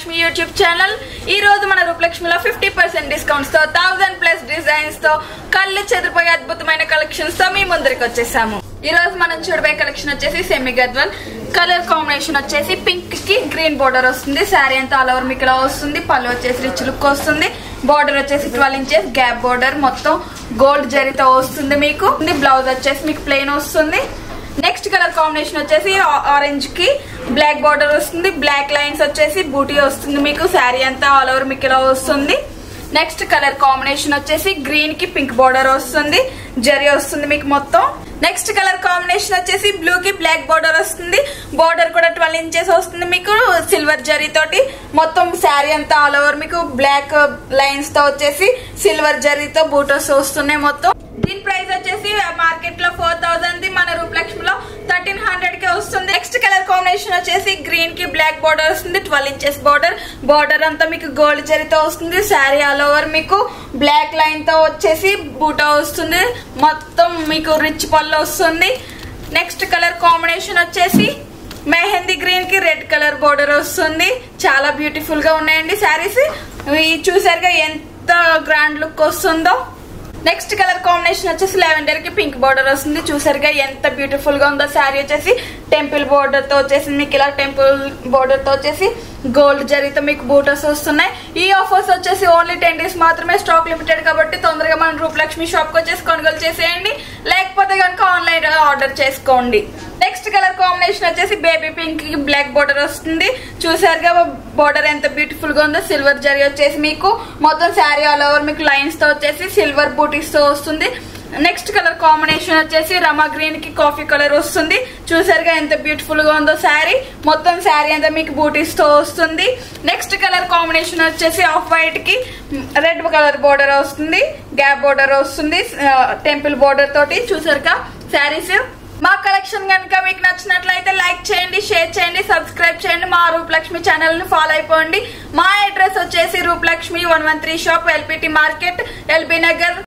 Rupalakshmi YouTube channel. ఈ రోజు మన రూపలక్ష్మిలో 50% డిస్కౌంట్స్ తో 1000+ డిజైన్స్ తో కళ్ళు చెదిరిపోయే అద్భుతమైన కలెక్షన్స్ తో మీ ముందరికి వచ్చేసాము. ఈ రోజు మనం చూడబోయే కలెక్షన్ వచ్చేసి సెమీ గద్వాల్ కలర్ కాంబినేషన్ వచ్చేసి పింక్ కి గ్రీన్ బోర్డర్ వస్తుంది. శారీ అంతా ఆల్ ఓవర్ మీకు ఇలా వస్తుంది. పళ్ళు వచ్చేసి రిచ్ లుక్ వస్తుంది. బోర్డర్ వచ్చేసి 12 ఇంచెస్ గ్యాప్ బోర్డర్ మొత్తం గోల్డ్ జరీతో వస్తుంది. మీకు బ్లౌజ్ వచ్చేసి మీకు ప్లెయిన్ వస్తుంది. నెక్స్ట్ కలర్ కాంబినేషన్ వచ్చేసి ఆరెంజ్ కి బ్లాక్ బార్డర్ వస్తుంది. బ్లాక్ లైన్స్ వచ్చేసి బూటీ వస్తుంది. మీకు శారీ అంతా ఆల్ ఓవర్ మీకు ఇలా వస్తుంది. నెక్స్ట్ కలర్ కాంబినేషన్ వచ్చేసి గ్రీన్ కి పింక్ బార్డర్ వస్తుంది. జరీ వస్తుంది మీకు మొత్తం. నెక్స్ట్ కలర్ కాంబినేషన్ వచ్చేసి బ్లూ కి బ్లాక్ బార్డర్ వస్తుంది. బార్డర్ కూడా 12 ఇంచెస్ వస్తుంది. మీకు సిల్వర్ జరీ తోటి మొత్తం శారీ అంతా ఆల్ ఓవర్ మీకు బ్లాక్ లైన్స్ తో వచ్చేసి సిల్వర్ జరీతో బూటోస్ వస్తున్నాయి మొత్తం. దీని ప్రైస్ వచ్చేసి మార్కెట్ లో 4000, మన రూపలక్ష్మిలో 1300 కి వస్తుంది. నెక్స్ట్ కలర్ కాంబినేషన్ వచ్చేసి గ్రీన్ కి బ్లాక్ బార్డర్ వస్తుంది. 12 ఇంచెస్ బార్డర్. బార్డర్ అంతా మీకు గోల్డ్ జరీతో వస్తుంది. శారీ ఆల్ ఓవర్ మీకు బ్లాక్ లైన్ తో వచ్చేసి బూటా వస్తుంది. మొత్తం మీకు రిచ్ పళ్ళు వస్తుంది. నెక్స్ట్ కలర్ కాంబినేషన్ వచ్చేసి మెహందీ గ్రీన్ కి రెడ్ కలర్ బోర్డర్ వస్తుంది. చాలా బ్యూటిఫుల్ గా ఉన్నాయండి శారీస్. చూసారుగా ఎంత గ్రాండ్ లుక్ వస్తుందో. నెక్స్ట్ కలర్ కాంబినేషన్ వచ్చేసి లావెండర్ కి పింక్ బార్డర్ వస్తుంది. చూసారుగా ఎంత బ్యూటిఫుల్ గా ఉందో. శారీ వచ్చేసి టెంపుల్ బోర్డర్ తో వచ్చేసి మీకు ఇలా టెంపుల్ బోర్డర్ తో వచ్చేసి గోల్డ్ జరీతో మీకు బూటస్ వస్తున్నాయి. ఈ ఆఫర్స్ వచ్చేసి ఓన్లీ 10 days మాత్రమే. స్టాక్ లిమిటెడ్ కాబట్టి తొందరగా మన రూపలక్ష్మి షాప్ కి వచ్చేసి కొనుగోలు చేసేయండి. లేకపోతే కనుక ఆన్లైన్ ఆర్డర్ చేసుకోండి. నెక్స్ట్ కలర్ కాంబినేషన్ వచ్చేసి బేబీ పింక్ కి బ్లాక్ బార్డర్ వస్తుంది. చూసారుగా బార్డర్ ఎంత బ్యూటిఫుల్ గా ఉందో. సిల్వర్ జరీ వచ్చేసి మీకు మొత్తం శారీ ఆల్ ఓవర్ మీకు లైన్స్ తో వచ్చేసి సిల్వర్ బూటీస్ తో వస్తుంది. నెక్స్ట్ కలర్ కాంబినేషన్ వచ్చేసి రమా గ్రీన్ కి కాఫీ కలర్ వస్తుంది. చూసారుగా ఎంత బ్యూటిఫుల్ గా ఉందో శారీ. మొత్తం శారీ అంతా మీకు బూటీస్ తో వస్తుంది. నెక్స్ట్ కలర్ కాంబినేషన్ వచ్చేసి ఆఫ్ వైట్ కి రెడ్ కలర్ బోర్డర్ వస్తుంది. గ్యాప్ బోర్డర్ వస్తుంది టెంపుల్ బోర్డర్ తోటి. చూసారుగా శారీస్. మా కలెక్షన్ కనుక మీకు నచ్చినట్లయితే లైక్ చేయండి, షేర్ చేయండి, సబ్స్క్రైబ్ చేయండి. మా రూపలక్ష్మి ఛానల్ ని ఫాలో అయిపోండి. మా అడ్రస్ వచ్చేసి Rupalakshmi 113 shop, LPT market, LB Nagar.